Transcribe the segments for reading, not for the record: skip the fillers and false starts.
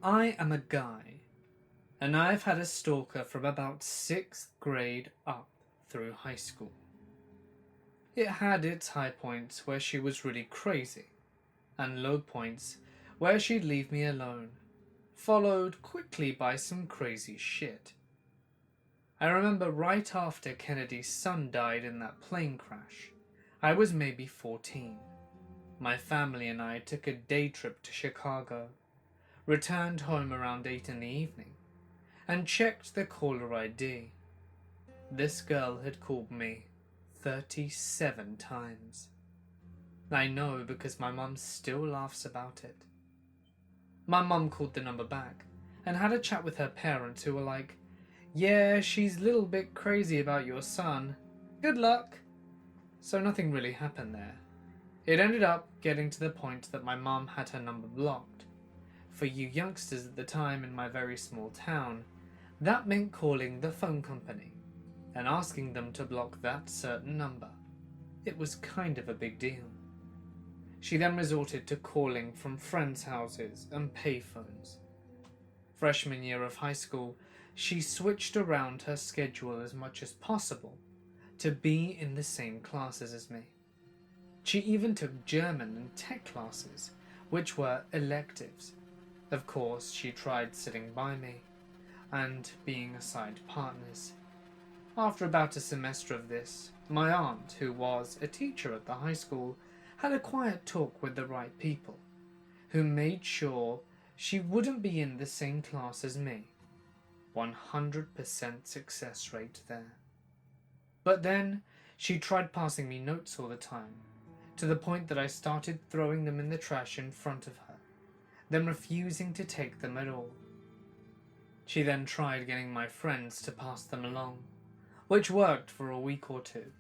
I am a guy, and I've had a stalker from about 6th grade up through high school. It had its high points where she was really crazy, and low points where she'd leave me alone, followed quickly by some crazy shit. I remember right after Kennedy's son died in that plane crash, I was maybe 14. My family and I took a day trip to Chicago, returned home around 8 in the evening, and checked the caller ID. This girl had called me 37 times. I know because my mum still laughs about it. My mum called the number back and had a chat with her parents, who were like, "Yeah, she's a little bit crazy about your son. Good luck." So nothing really happened there. It ended up getting to the point that my mum had her number blocked. For you youngsters at the time in my very small town, that meant calling the phone company and asking them to block that certain number. It was kind of a big deal. She then resorted to calling from friends' houses and payphones. Freshman year of high school, she switched around her schedule as much as possible to be in the same classes as me. She even took German and tech classes, which were electives. Of course, she tried sitting by me and being assigned partners. After about a semester of this, my aunt, who was a teacher at the high school, had a quiet talk with the right people, who made sure she wouldn't be in the same class as me. 100% success rate there. But then she tried passing me notes all the time, to the point that I started throwing them in the trash in front of her, then refusing to take them at all. She then tried getting my friends to pass them along, which worked for a week or two.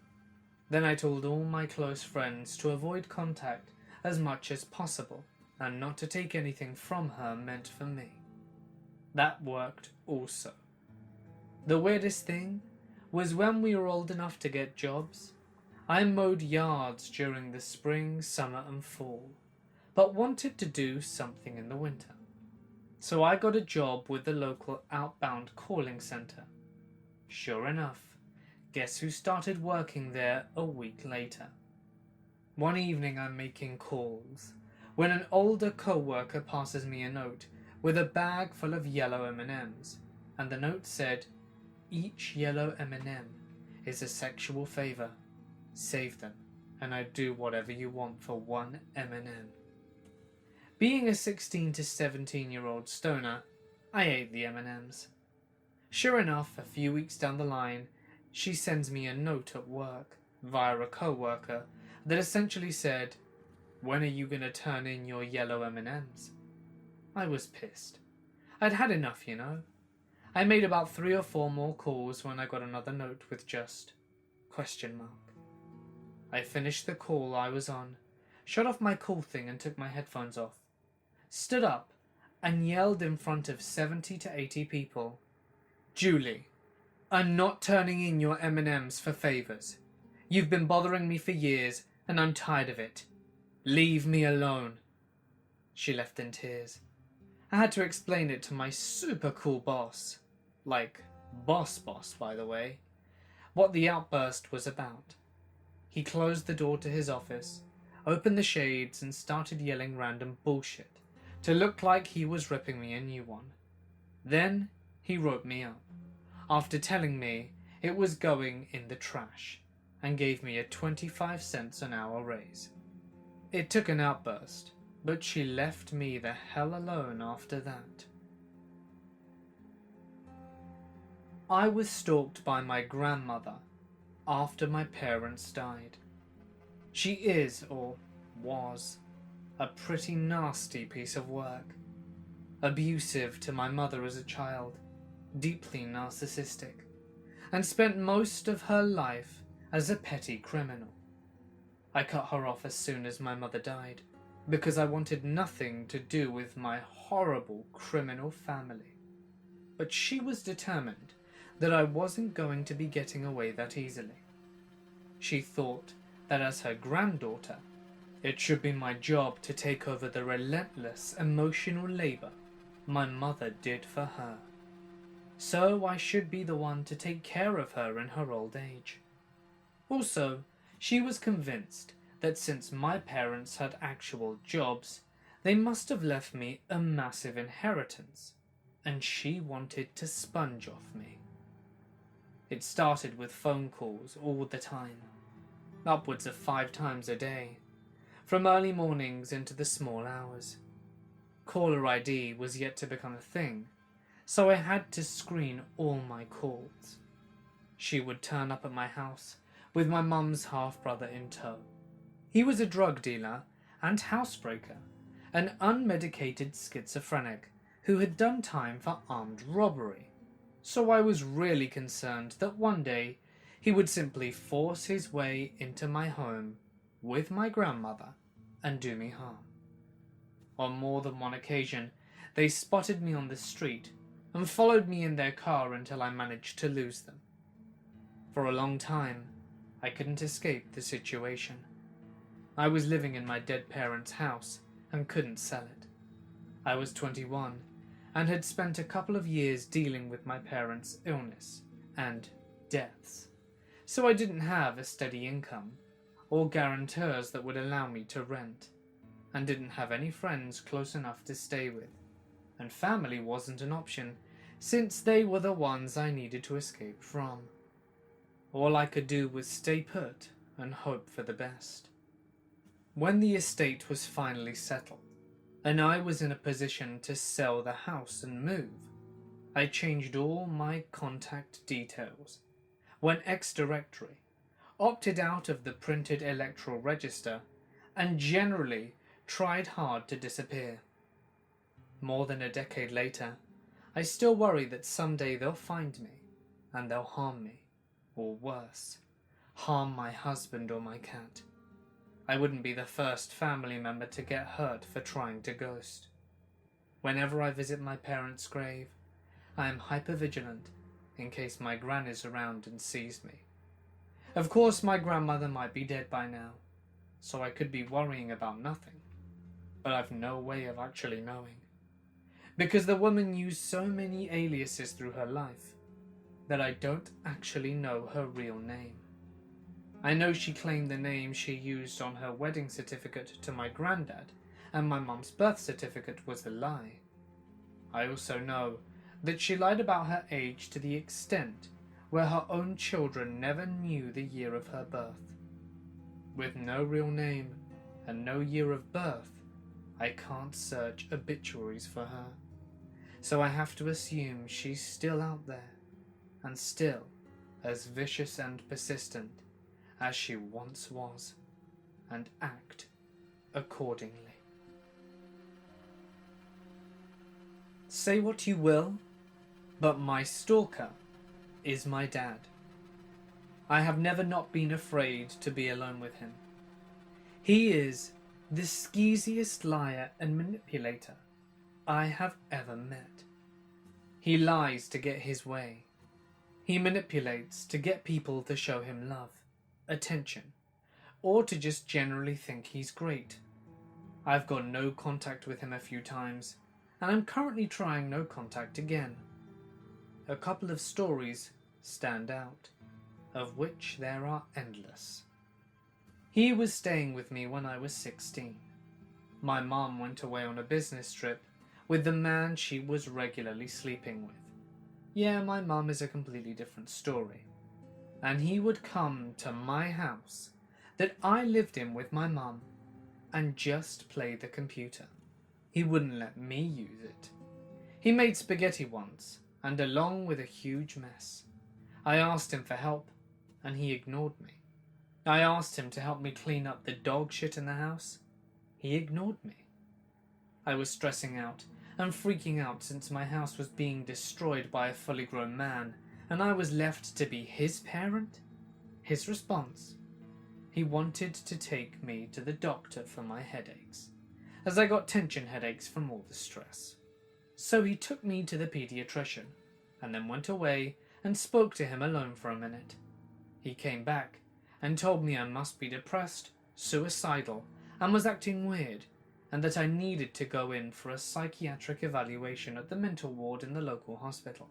Then I told all my close friends to avoid contact as much as possible and not to take anything from her meant for me. That worked also. The weirdest thing was when we were old enough to get jobs, I mowed yards during the spring, summer and fall, but wanted to do something in the winter. So I got a job with the local outbound calling center. Sure enough, guess who started working there a week later? One evening I'm making calls when an older co-worker passes me a note with a bag full of yellow M&Ms, and the note said, "Each yellow M&M is a sexual favor. Save them, and I'd do whatever you want for one M&M." Being a 16 to 17-year-old stoner, I ate the M&Ms. Sure enough, a few weeks down the line, she sends me a note at work, via a co-worker, that essentially said, "When are you gonna turn in your yellow M&Ms? I was pissed. I'd had enough, you know. I made about 3 or 4 more calls when I got another note with just question mark. I finished the call I was on, shut off my call thing and took my headphones off, stood up and yelled in front of 70 to 80 people, "Julie, I'm not turning in your M&Ms for favors. You've been bothering me for years and I'm tired of it. Leave me alone." She left in tears. I had to explain it to my super cool boss, like boss by the way, what the outburst was about. He closed the door to his office, opened the shades and started yelling random bullshit to look like he was ripping me a new one. Then he wrote me up, after telling me it was going in the trash, and gave me a 25 cents an hour raise. It took an outburst, but she left me the hell alone after that. I was stalked by my grandmother after my parents died. She is, or was, a pretty nasty piece of work. Abusive to my mother as a child, deeply narcissistic, and spent most of her life as a petty criminal. I cut her off as soon as my mother died, because I wanted nothing to do with my horrible criminal family. But she was determined that I wasn't going to be getting away that easily. She thought that as her granddaughter, it should be my job to take over the relentless emotional labor my mother did for her. So I should be the one to take care of her in her old age. Also, she was convinced that since my parents had actual jobs, they must have left me a massive inheritance, and she wanted to sponge off me. It started with phone calls all the time, upwards of 5 times a day, from early mornings into the small hours. Caller ID was yet to become a thing, so I had to screen all my calls. She would turn up at my house with my mum's half-brother in tow. He was a drug dealer and housebreaker, an unmedicated schizophrenic who had done time for armed robbery, so I was really concerned that one day he would simply force his way into my home with my grandmother and do me harm. On more than one occasion, they spotted me on the street and followed me in their car until I managed to lose them. For a long time, I couldn't escape the situation. I was living in my dead parents' house and couldn't sell it. I was 21 and had spent a couple of years dealing with my parents' illness and deaths, so I didn't have a steady income or guarantors that would allow me to rent, and didn't have any friends close enough to stay with, and family wasn't an option since they were the ones I needed to escape from. All I could do was stay put and hope for the best. When the estate was finally settled, and I was in a position to sell the house and move, I changed all my contact details, went ex-directory, opted out of the printed electoral register, and generally tried hard to disappear. More than a decade later, I still worry that someday they'll find me, and they'll harm me, or worse, harm my husband or my cat. I wouldn't be the first family member to get hurt for trying to ghost. Whenever I visit my parents' grave, I am hypervigilant in case my gran is around and sees me. Of course, my grandmother might be dead by now, so I could be worrying about nothing, but I've no way of actually knowing, because the woman used so many aliases through her life that I don't actually know her real name. I know she claimed the name she used on her wedding certificate to my granddad, and my mum's birth certificate was a lie. I also know that she lied about her age to the extent where her own children never knew the year of her birth. With no real name and no year of birth, I can't search obituaries for her, so I have to assume she's still out there, and still as vicious and persistent as she once was, and act accordingly. Say what you will, but my stalker is my dad. I have never not been afraid to be alone with him. He is the skeeziest liar and manipulator I have ever met. He lies to get his way. He manipulates to get people to show him love, attention, or to just generally think he's great. I've got no contact with him a few times, and I'm currently trying no contact again. A couple of stories stand out, of which there are endless. He was staying with me when I was 16. My mum went away on a business trip with the man she was regularly sleeping with. Yeah, my mum is a completely different story. And he would come to my house that I lived in with my mum and just play the computer. He wouldn't let me use it. He made spaghetti once, and along with a huge mess. I asked him for help, and he ignored me. I asked him to help me clean up the dog shit in the house. He ignored me. I was stressing out and freaking out since my house was being destroyed by a fully grown man, and I was left to be his parent? His response? He wanted to take me to the doctor for my headaches, as I got tension headaches from all the stress. So he took me to the pediatrician, and then went away and spoke to him alone for a minute. He came back and told me I must be depressed, suicidal, and was acting weird, and that I needed to go in for a psychiatric evaluation at the mental ward in the local hospital.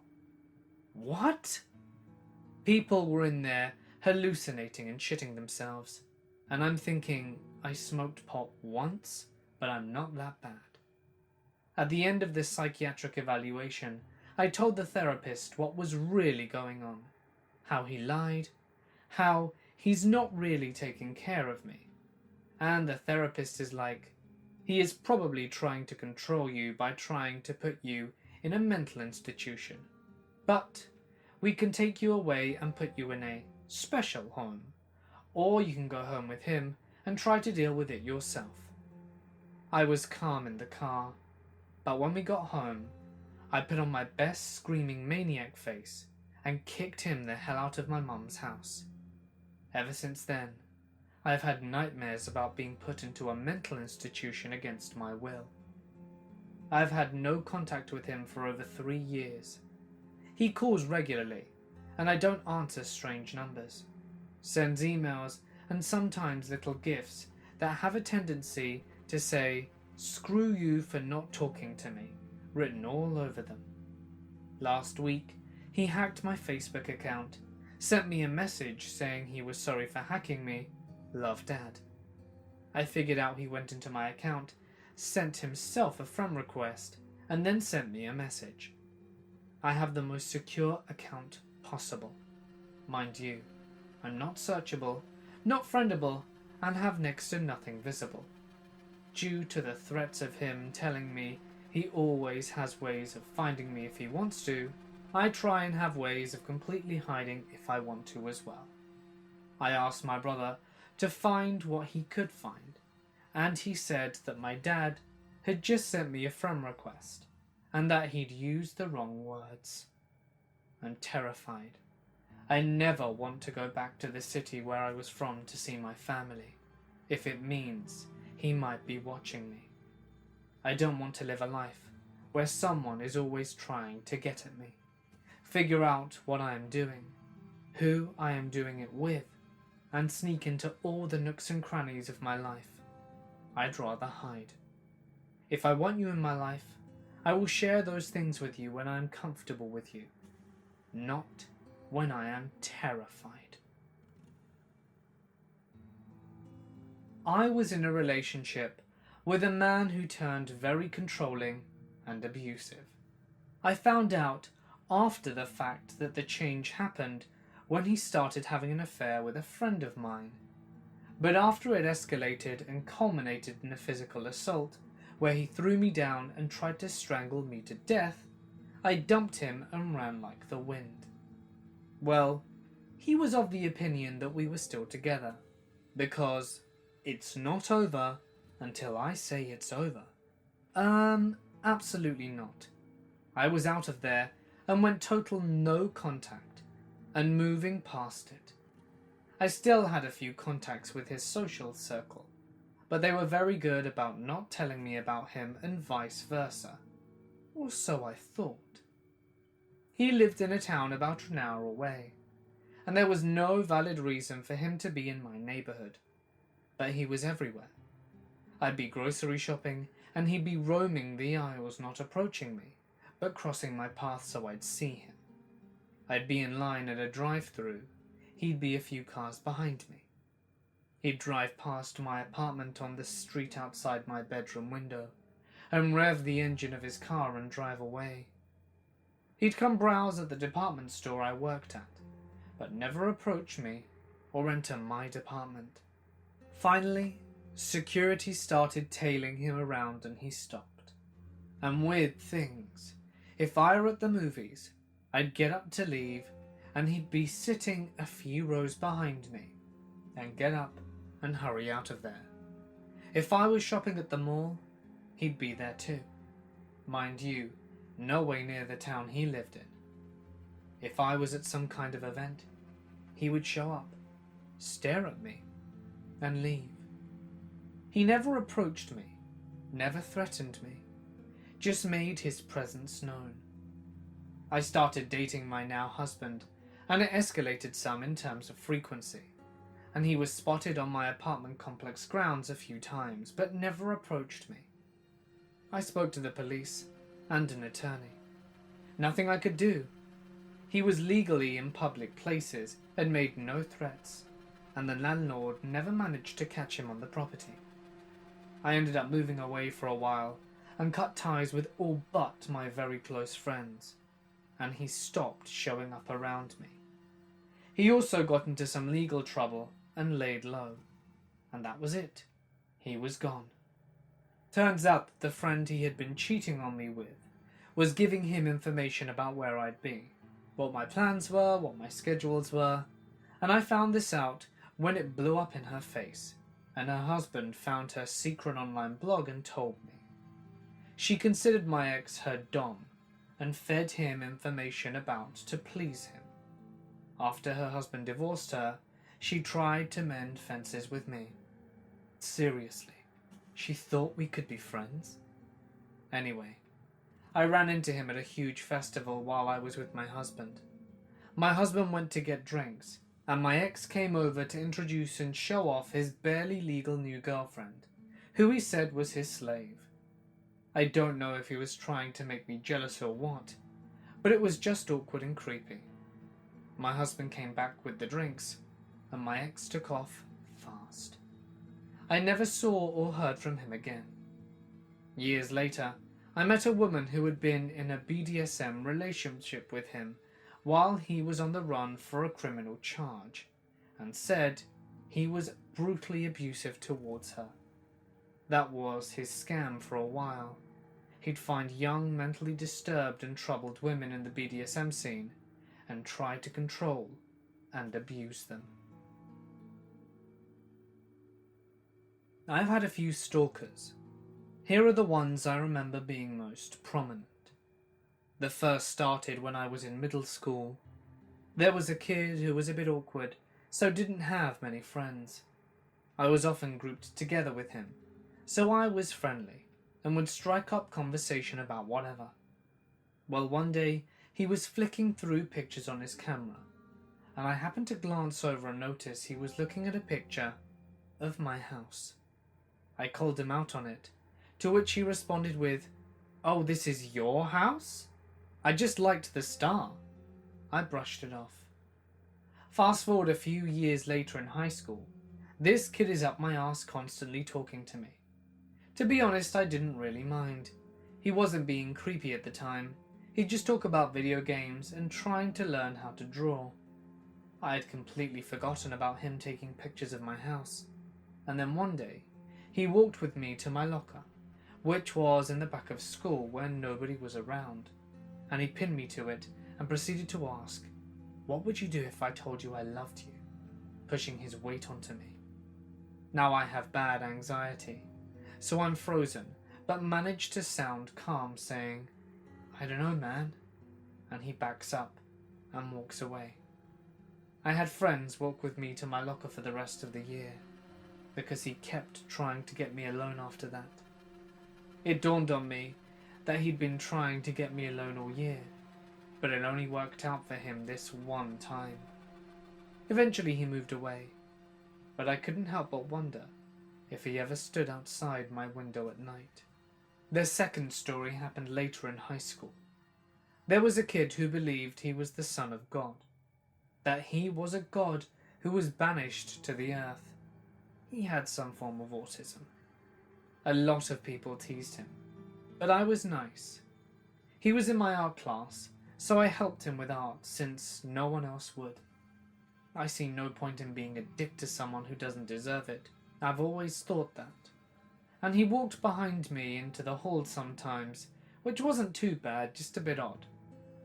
What? People were in there hallucinating and shitting themselves, and I'm thinking I smoked pot once, but I'm not that bad. At the end of this psychiatric evaluation, I told the therapist what was really going on, how he lied, how he's not really taking care of me. And the therapist is like, he is probably trying to control you by trying to put you in a mental institution. But we can take you away and put you in a special home, or you can go home with him and try to deal with it yourself. I was calm in the car, but when we got home, I put on my best screaming maniac face and kicked him the hell out of my mum's house. Ever since then, I have had nightmares about being put into a mental institution against my will. I have had no contact with him for over 3 years. He calls regularly, and I don't answer strange numbers, sends emails, and sometimes little gifts that have a tendency to say, "Screw you for not talking to me," written all over them. Last week, he hacked my Facebook account, sent me a message saying he was sorry for hacking me, love Dad. I figured out he went into my account, sent himself a friend request, and then sent me a message. I have the most secure account possible. Mind you, I'm not searchable, not friendable, and have next to nothing visible. Due to the threats of him telling me he always has ways of finding me if he wants to, I try and have ways of completely hiding if I want to as well. I asked my brother to find what he could find, and he said that my dad had just sent me a friend request, and that he'd used the wrong words. I'm terrified. I never want to go back to the city where I was from to see my family, if it means he might be watching me. I don't want to live a life where someone is always trying to get at me, figure out what I am doing, who I am doing it with, and sneak into all the nooks and crannies of my life. I'd rather hide. If I want you in my life, I will share those things with you when I am comfortable with you, not when I am terrified. I was in a relationship with a man who turned very controlling and abusive. I found out after the fact that the change happened when he started having an affair with a friend of mine. But after it escalated and culminated in a physical assault, where he threw me down and tried to strangle me to death, I dumped him and ran like the wind. Well, he was of the opinion that we were still together, because it's not over until I say it's over. Absolutely not. I was out of there and went total no contact, and moving past it. I still had a few contacts with his social circle, but they were very good about not telling me about him and vice versa. Or so I thought. He lived in a town about an hour away, and there was no valid reason for him to be in my neighborhood. But he was everywhere. I'd be grocery shopping, and he'd be roaming the aisles, not approaching me, but crossing my path so I'd see him. I'd be in line at a drive-through. He'd be a few cars behind me. He'd drive past my apartment on the street outside my bedroom window, and rev the engine of his car and drive away. He'd come browse at the department store I worked at, but never approach me or enter my department. Finally, security started tailing him around and he stopped. And weird things. If I were at the movies, I'd get up to leave and he'd be sitting a few rows behind me, and get up and hurry out of there. If I was shopping at the mall, he'd be there too. Mind you, no way near the town he lived in. If I was at some kind of event, he would show up, stare at me, and leave. He never approached me, never threatened me, just made his presence known. I started dating my now husband, and it escalated some in terms of frequency, and he was spotted on my apartment complex grounds a few times, but never approached me. I spoke to the police and an attorney. Nothing I could do. He was legally in public places and made no threats, and the landlord never managed to catch him on the property. I ended up moving away for a while and cut ties with all but my very close friends, and he stopped showing up around me. He also got into some legal trouble and laid low, and that was it. He was gone. Turns out that the friend he had been cheating on me with was giving him information about where I'd be, what my plans were, what my schedules were, and I found this out when it blew up in her face, and her husband found her secret online blog and told me. She considered my ex her dom, and fed him information about to please him. After her husband divorced her, she tried to mend fences with me. Seriously, she thought we could be friends? Anyway, I ran into him at a huge festival while I was with my husband. My husband went to get drinks, and my ex came over to introduce and show off his barely legal new girlfriend, who he said was his slave. I don't know if he was trying to make me jealous or what, but it was just awkward and creepy. My husband came back with the drinks, and my ex took off fast. I never saw or heard from him again. Years later, I met a woman who had been in a BDSM relationship with him while he was on the run for a criminal charge, and said he was brutally abusive towards her. That was his scam for a while. He'd find young, mentally disturbed and troubled women in the BDSM scene and try to control and abuse them. I've had a few stalkers. Here are the ones I remember being most prominent. The first started when I was in middle school. There was a kid who was a bit awkward, so didn't have many friends. I was often grouped together with him, so I was friendly and would strike up conversation about whatever. Well, one day he was flicking through pictures on his camera, and I happened to glance over and notice he was looking at a picture of my house. I called him out on it, to which he responded with, "Oh, this is your house? I just liked the star." I brushed it off. Fast forward a few years later in high school, this kid is up my arse constantly talking to me. To be honest, I didn't really mind. He wasn't being creepy at the time. He'd just talk about video games and trying to learn how to draw. I had completely forgotten about him taking pictures of my house. And then one day, he walked with me to my locker, which was in the back of school where nobody was around, and he pinned me to it and proceeded to ask, "What would you do if I told you I loved you?" pushing his weight onto me. Now I have bad anxiety, so I'm frozen, but manage to sound calm, saying, "I don't know, man," and he backs up and walks away. I had friends walk with me to my locker for the rest of the year, because he kept trying to get me alone after that. It dawned on me that he'd been trying to get me alone all year, but it only worked out for him this one time. Eventually he moved away, but I couldn't help but wonder if he ever stood outside my window at night. The second story happened later in high school. There was a kid who believed he was the son of God, that he was a god who was banished to the earth. He had some form of autism. A lot of people teased him, but I was nice. He was in my art class, so I helped him with art since no one else would. I see no point in being a dick to someone who doesn't deserve it. I've always thought that. And he walked behind me into the hall sometimes, which wasn't too bad, just a bit odd.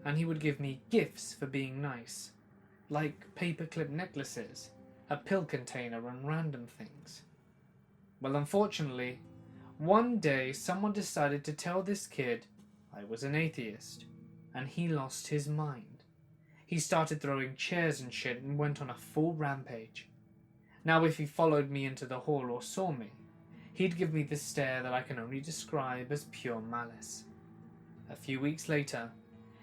And he would give me gifts for being nice, like paperclip necklaces, a pill container and random things. Well, unfortunately, one day someone decided to tell this kid I was an atheist, and he lost his mind. He started throwing chairs and shit and went on a full rampage. Now if he followed me into the hall or saw me, he'd give me the stare that I can only describe as pure malice. A few weeks later,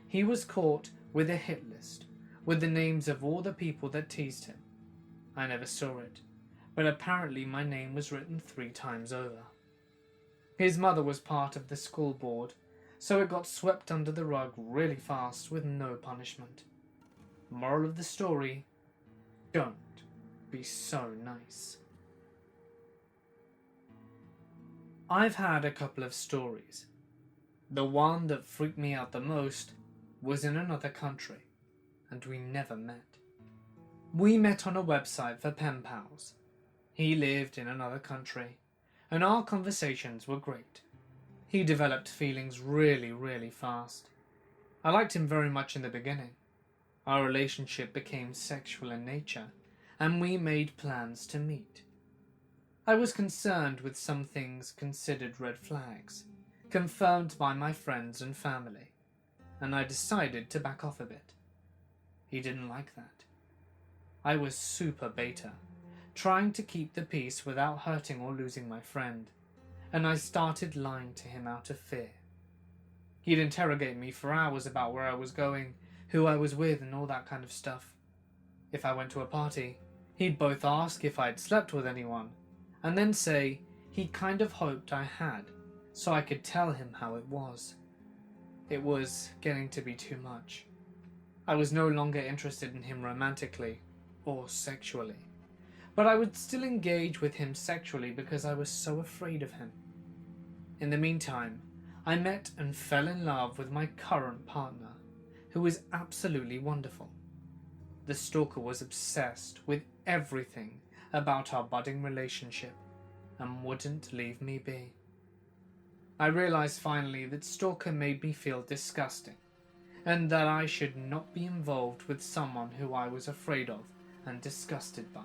he was caught with a hit list, with the names of all the people that teased him. I never saw it, but apparently my name was written 3 times over. His mother was part of the school board, so it got swept under the rug really fast with no punishment. Moral of the story, don't be so nice. I've had a couple of stories. The one that freaked me out the most was in another country, and we never met. We met on a website for pen pals. He lived in another country, and our conversations were great. He developed feelings really fast. I liked him very much in the beginning. Our relationship became sexual in nature, and we made plans to meet. I was concerned with some things considered red flags, confirmed by my friends and family, and I decided to back off a bit. He didn't like that. I was super beta, trying to keep the peace without hurting or losing my friend, and I started lying to him out of fear. He'd interrogate me for hours about where I was going, who I was with, and all that kind of stuff. If I went to a party, he'd both ask if I'd slept with anyone, and then say he kind of hoped I had, so I could tell him how it was. It was getting to be too much. I was no longer interested in him romantically or sexually, but I would still engage with him sexually because I was so afraid of him. In the meantime, I met and fell in love with my current partner, who was absolutely wonderful. The stalker was obsessed with everything about our budding relationship and wouldn't leave me be. I realized finally that Stalker made me feel disgusting, and that I should not be involved with someone who I was afraid of and disgusted by.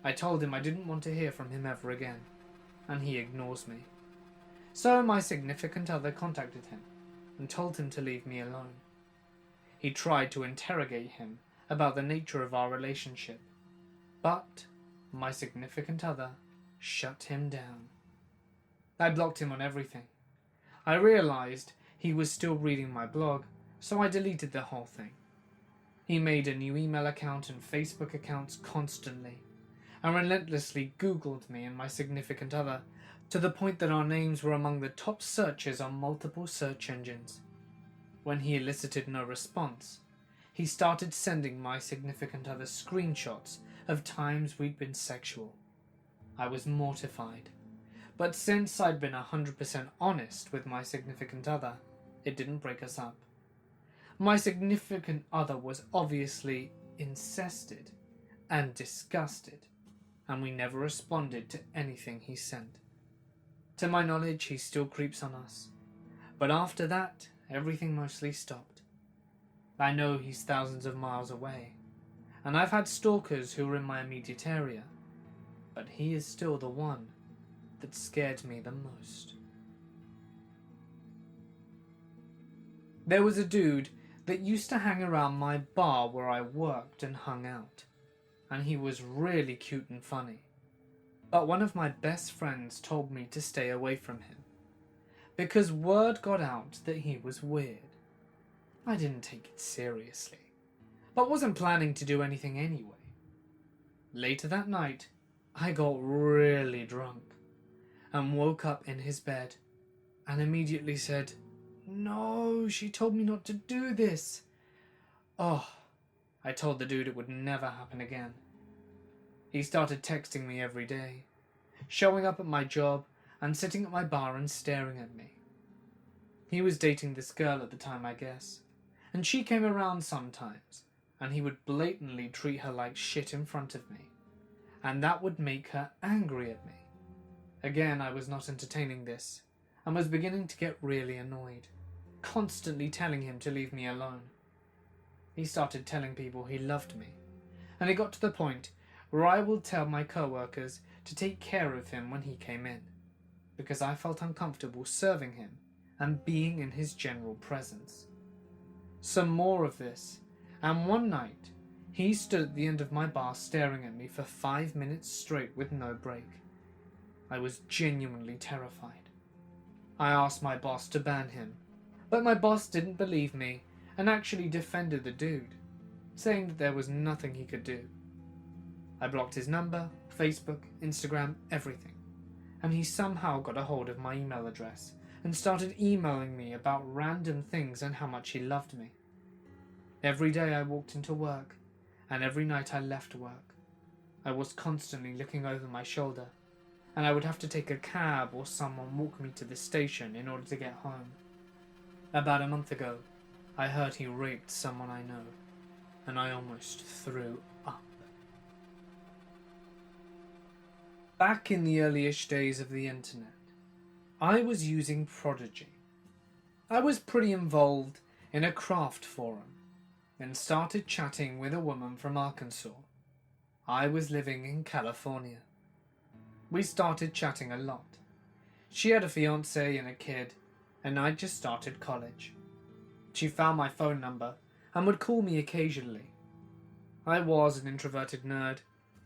I told him I didn't want to hear from him ever again, and he ignores me. So my significant other contacted him and told him to leave me alone. He tried to interrogate him about the nature of our relationship, but my significant other shut him down. I blocked him on everything. I realized he was still reading my blog, so I deleted the whole thing. He made a new email account and Facebook accounts constantly, and relentlessly Googled me and my significant other, to the point that our names were among the top searches on multiple search engines. When he elicited no response, he started sending my significant other screenshots of times we'd been sexual. I was mortified, but since I'd been 100% honest with my significant other, it didn't break us up. My significant other was obviously incensed and disgusted, and we never responded to anything he sent. To my knowledge, he still creeps on us, but after that, everything mostly stopped. I know he's thousands of miles away, and I've had stalkers who were in my immediate area, but he is still the one that scared me the most. There was a dude that used to hang around my bar where I worked and hung out, and he was really cute and funny. But one of my best friends told me to stay away from him, because word got out that he was weird. I didn't take it seriously, but wasn't planning to do anything anyway. Later that night, I got really drunk and woke up in his bed and immediately said, "No, she told me not to do this." Oh, I told the dude it would never happen again. He started texting me every day, showing up at my job and sitting at my bar and staring at me. He was dating this girl at the time, I guess, and she came around sometimes, and he would blatantly treat her like shit in front of me, and that would make her angry at me. Again, I was not entertaining this, and was beginning to get really annoyed, constantly telling him to leave me alone. He started telling people he loved me, and it got to the point where I would tell my co-workers to take care of him when he came in, because I felt uncomfortable serving him and being in his general presence. Some more of this, and one night, he stood at the end of my bar staring at me for 5 minutes straight with no break. I was genuinely terrified. I asked my boss to ban him, but my boss didn't believe me and actually defended the dude, saying that there was nothing he could do. I blocked his number, Facebook, Instagram, everything, and he somehow got a hold of my email address and started emailing me about random things and how much he loved me. Every day I walked into work, and every night I left work, I was constantly looking over my shoulder, and I would have to take a cab or someone walk me to the station in order to get home. About a month ago, I heard he raped someone I know, and I almost threw up. Back in the early-ish days of the internet, I was using Prodigy. I was pretty involved in a craft forum, and started chatting with a woman from Arkansas. I was living in California. We started chatting a lot. She had a fiance and a kid, and I just started college. She found my phone number and would call me occasionally. I was an introverted nerd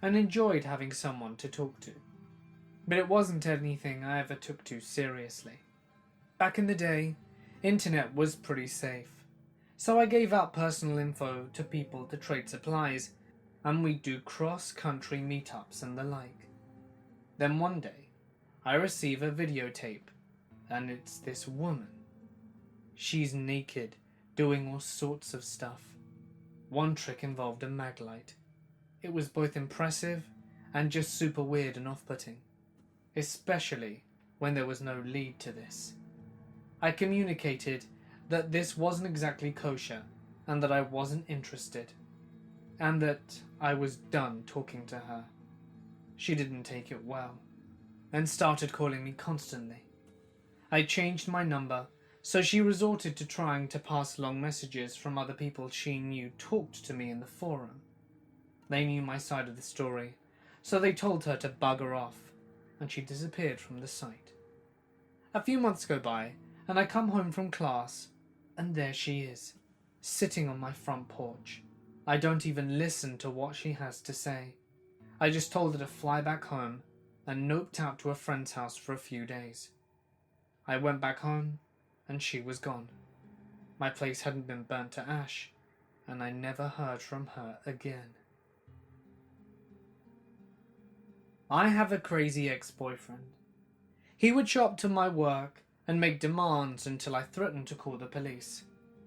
and enjoyed having someone to talk to, but it wasn't anything I ever took too seriously. Back in the day, internet was pretty safe, so I gave out personal info to people to trade supplies, and we'd do cross-country meetups and the like. Then one day, I receive a videotape, and it's this woman. She's naked, doing all sorts of stuff. One trick involved a mag light. It was both impressive and just super weird and off-putting, especially when there was no lead to this. I communicated that this wasn't exactly kosher and that I wasn't interested, and that I was done talking to her. She didn't take it well, and started calling me constantly. I changed my number, so she resorted to trying to pass along messages from other people she knew talked to me in the forum. They knew my side of the story, so they told her to bugger off, and she disappeared from the site. A few months go by, and I come home from class, and there she is, sitting on my front porch. I don't even listen to what she has to say. I just told her to fly back home and noped out to a friend's house for a few days. I went back home and she was gone. My place hadn't been burnt to ash, and I never heard from her again. I have a crazy ex-boyfriend. He would show up to my work and make demands until I threatened to call the police,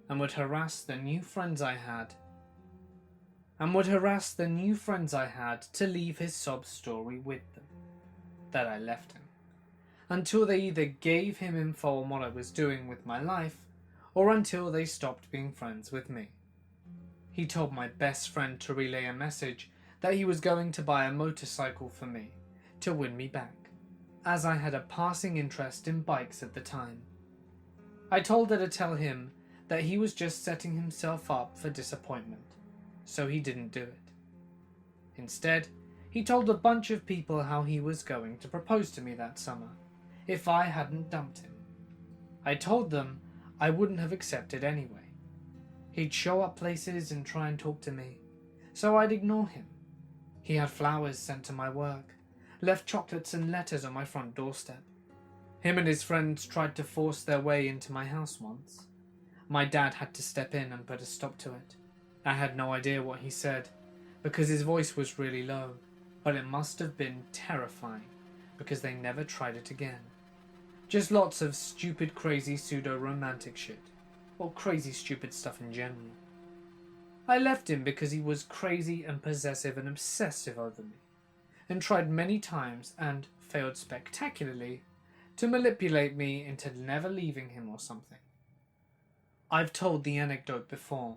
and would harass the new friends I had to leave his sob story with them, that I left him, until they either gave him info on what I was doing with my life, or until they stopped being friends with me. He told my best friend to relay a message that he was going to buy a motorcycle for me to win me back, as I had a passing interest in bikes at the time. I told her to tell him that he was just setting himself up for disappointment, so he didn't do it. Instead, he told a bunch of people how he was going to propose to me that summer, if I hadn't dumped him. I told them I wouldn't have accepted anyway. He'd show up places and try and talk to me, so I'd ignore him. He had flowers sent to my work, left chocolates and letters on my front doorstep. Him and his friends tried to force their way into my house once. My dad had to step in and put a stop to it. I had no idea what he said, because his voice was really low, but it must have been terrifying, because they never tried it again. Just lots of stupid, crazy, pseudo-romantic shit, or crazy, stupid stuff in general. I left him because he was crazy and possessive and obsessive over me, and tried many times, and failed spectacularly, to manipulate me into never leaving him or something. I've told the anecdote before,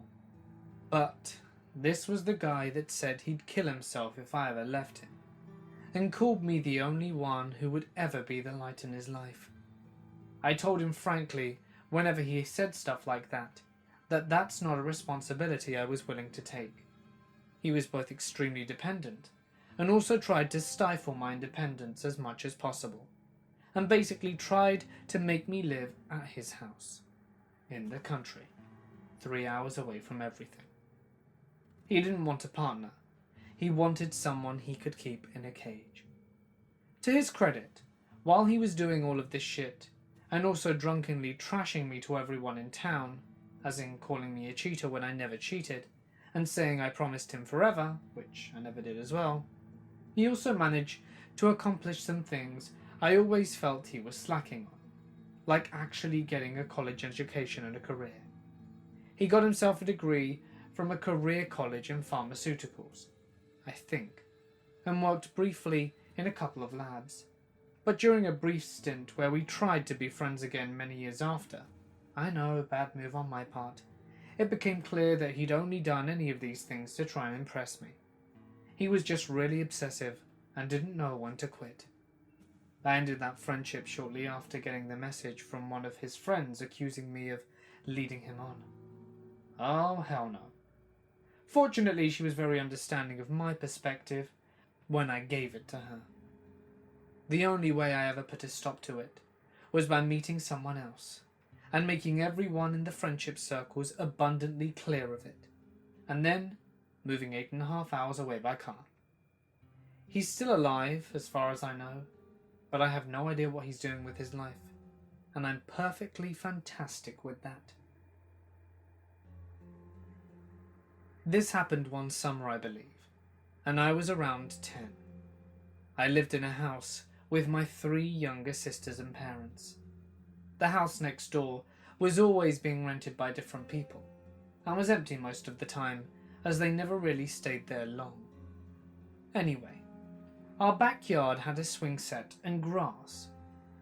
but this was the guy that said he'd kill himself if I ever left him, and called me the only one who would ever be the light in his life. I told him frankly, whenever he said stuff like that that's not a responsibility I was willing to take. He was both extremely dependent, and also tried to stifle my independence as much as possible, and basically tried to make me live at his house, in the country, 3 hours away from everything. He didn't want a partner. He wanted someone he could keep in a cage. To his credit, while he was doing all of this shit, and also drunkenly trashing me to everyone in town, as in calling me a cheater when I never cheated, and saying I promised him forever, which I never did as well, he also managed to accomplish some things I always felt he was slacking on, like actually getting a college education and a career. He got himself a degree from a career college in pharmaceuticals, I think, and worked briefly in a couple of labs. But during a brief stint where we tried to be friends again many years after, I know, a bad move on my part, it became clear that he'd only done any of these things to try and impress me. He was just really obsessive and didn't know when to quit. I ended that friendship shortly after getting the message from one of his friends accusing me of leading him on. Oh, hell no. Fortunately, she was very understanding of my perspective when I gave it to her. The only way I ever put a stop to it was by meeting someone else and making everyone in the friendship circles abundantly clear of it, and then moving 8.5 hours away by car. He's still alive, as far as I know, but I have no idea what he's doing with his life, and I'm perfectly fantastic with that. This happened one summer, I believe, and I was around 10. I lived in a house with my 3 younger sisters and parents. The house next door was always being rented by different people, and was empty most of the time, as they never really stayed there long. Anyway, our backyard had a swing set and grass,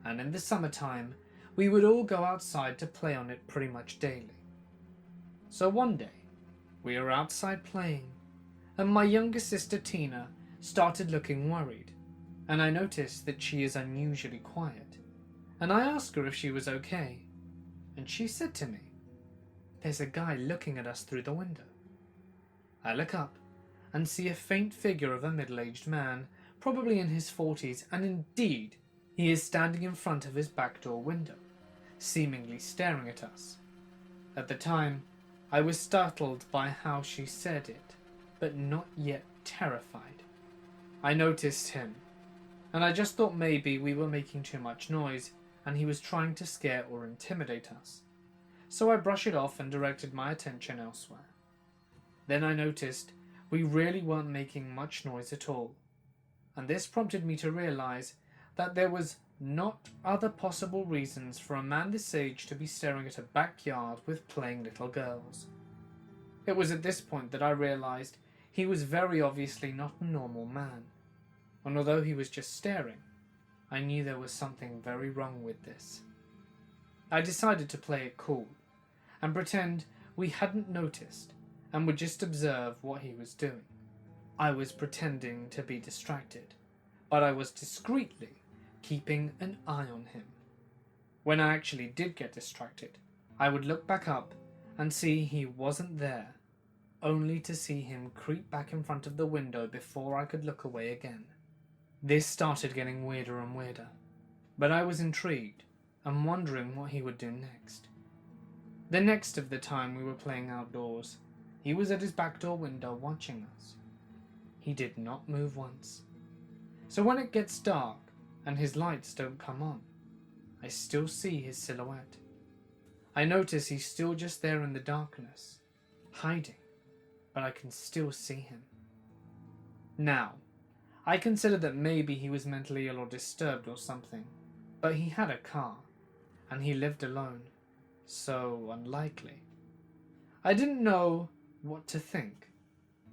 and in the summertime we would all go outside to play on it pretty much daily. So one day, we were outside playing, and my younger sister Tina started looking worried, and I noticed that she is unusually quiet, and I asked her if she was okay, and she said to me, "There's a guy looking at us through the window." I look up and see a faint figure of a middle-aged man, probably in his 40s, and indeed, he is standing in front of his back door window, seemingly staring at us. At the time, I was startled by how she said it, but not yet terrified. I noticed him, and I just thought maybe we were making too much noise and he was trying to scare or intimidate us. So I brushed it off and directed my attention elsewhere. Then I noticed we really weren't making much noise at all, and this prompted me to realize that there was not other possible reasons for a man this age to be staring at a backyard with playing little girls. It was at this point that I realized he was very obviously not a normal man, and although he was just staring, I knew there was something very wrong with this. I decided to play it cool and pretend we hadn't noticed and would just observe what he was doing. I was pretending to be distracted, but I was discreetly keeping an eye on him. When I actually did get distracted, I would look back up and see he wasn't there, only to see him creep back in front of the window before I could look away again. This started getting weirder and weirder, but I was intrigued and wondering what he would do next. The next of the time we were playing outdoors, he was at his back door window watching us. He did not move once. So when it gets dark and his lights don't come on, I still see his silhouette. I notice he's still just there in the darkness, hiding, but I can still see him. Now, I considered that maybe he was mentally ill or disturbed or something, but he had a car, and he lived alone, so unlikely. I didn't know what to think.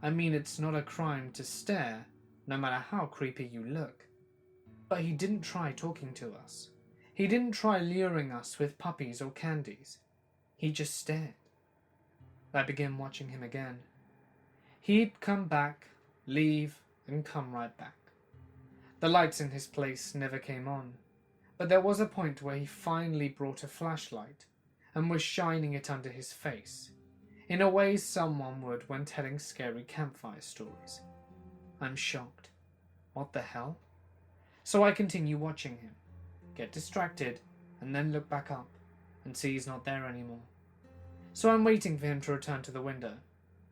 I mean, it's not a crime to stare, no matter how creepy you look. But he didn't try talking to us. He didn't try luring us with puppies or candies. He just stared. I began watching him again. He'd come back, leave, and come right back. The lights in his place never came on, but there was a point where he finally brought a flashlight and was shining it under his face, in a way someone would when telling scary campfire stories. I'm shocked. What the hell? So I continue watching him, get distracted, and then look back up and see he's not there anymore. So I'm waiting for him to return to the window,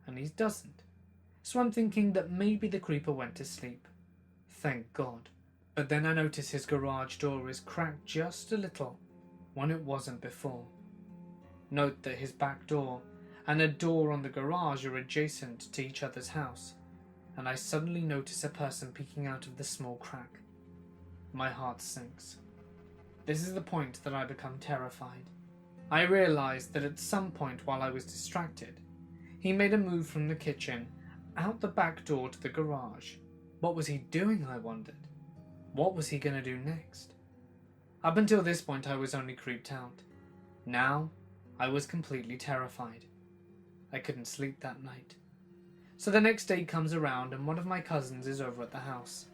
and he doesn't. So I'm thinking that maybe the creeper went to sleep. Thank God. But then I notice his garage door is cracked just a little when it wasn't before. Note that his back door and a door on the garage are adjacent to each other's house, and I suddenly notice a person peeking out of the small crack. My heart sinks. This is the point that I become terrified. I realized that at some point while I was distracted, he made a move from the kitchen out the back door to the garage. What was he doing, I wondered? What was he going to do next? Up until this point I was only creeped out. Now I was completely terrified. I couldn't sleep that night. So the next day comes around and one of my cousins is over at the house,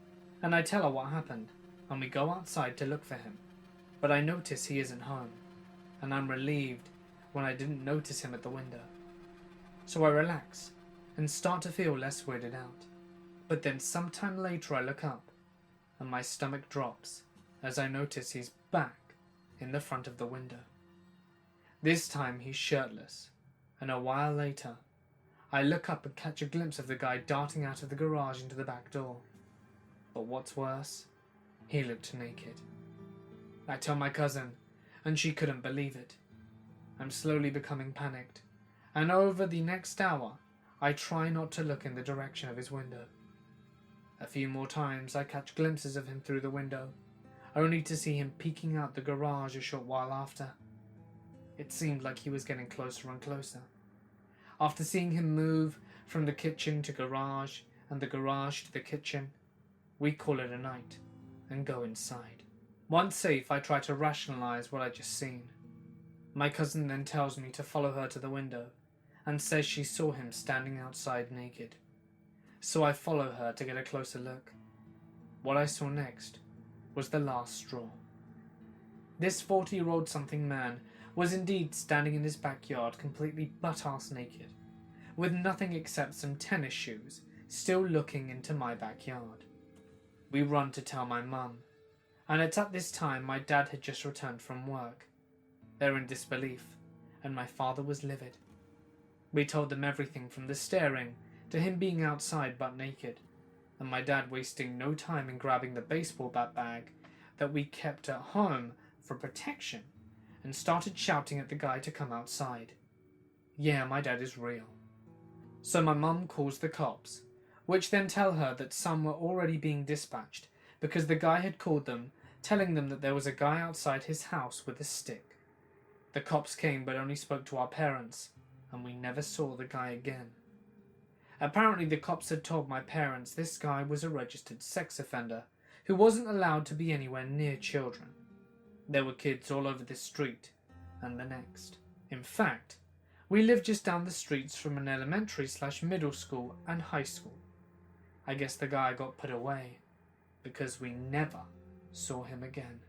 and I tell her what happened, and we go outside to look for him. But I notice he isn't home, and I'm relieved when I didn't notice him at the window. So I relax and start to feel less weirded out. But then sometime later I look up, and my stomach drops as I notice he's back in the front of the window. This time he's shirtless, and a while later I look up and catch a glimpse of the guy darting out of the garage into the back door. But what's worse, he looked naked. I tell my cousin, and she couldn't believe it. I'm slowly becoming panicked, and over the next hour I try not to look in the direction of his window. A few more times I catch glimpses of him through the window, only to see him peeking out the garage a short while after. It seemed like he was getting closer and closer. After seeing him move from the kitchen to garage and the garage to the kitchen, we call it a night and go inside. Once safe, I try to rationalize what I'd just seen. My cousin then tells me to follow her to the window and says she saw him standing outside naked. So I follow her to get a closer look. What I saw next was the last straw. This 40-year-old something man was indeed standing in his backyard completely butt-ass naked, with nothing except some tennis shoes, still looking into my backyard. We run to tell my mum, and it's at this time my dad had just returned from work. They're in disbelief, and my father was livid. We told them everything from the staring to him being outside butt naked, and my dad wasting no time in grabbing the baseball bat bag that we kept at home for protection and started shouting at the guy to come outside. Yeah, my dad is real. So my mum calls the cops, which then tell her that some were already being dispatched because the guy had called them, telling them that there was a guy outside his house with a stick. The cops came but only spoke to our parents, and we never saw the guy again. Apparently the cops had told my parents this guy was a registered sex offender who wasn't allowed to be anywhere near children. There were kids all over this street and the next. In fact, we lived just down the streets from an elementary/middle school and high school. I guess the guy got put away because we never saw him again.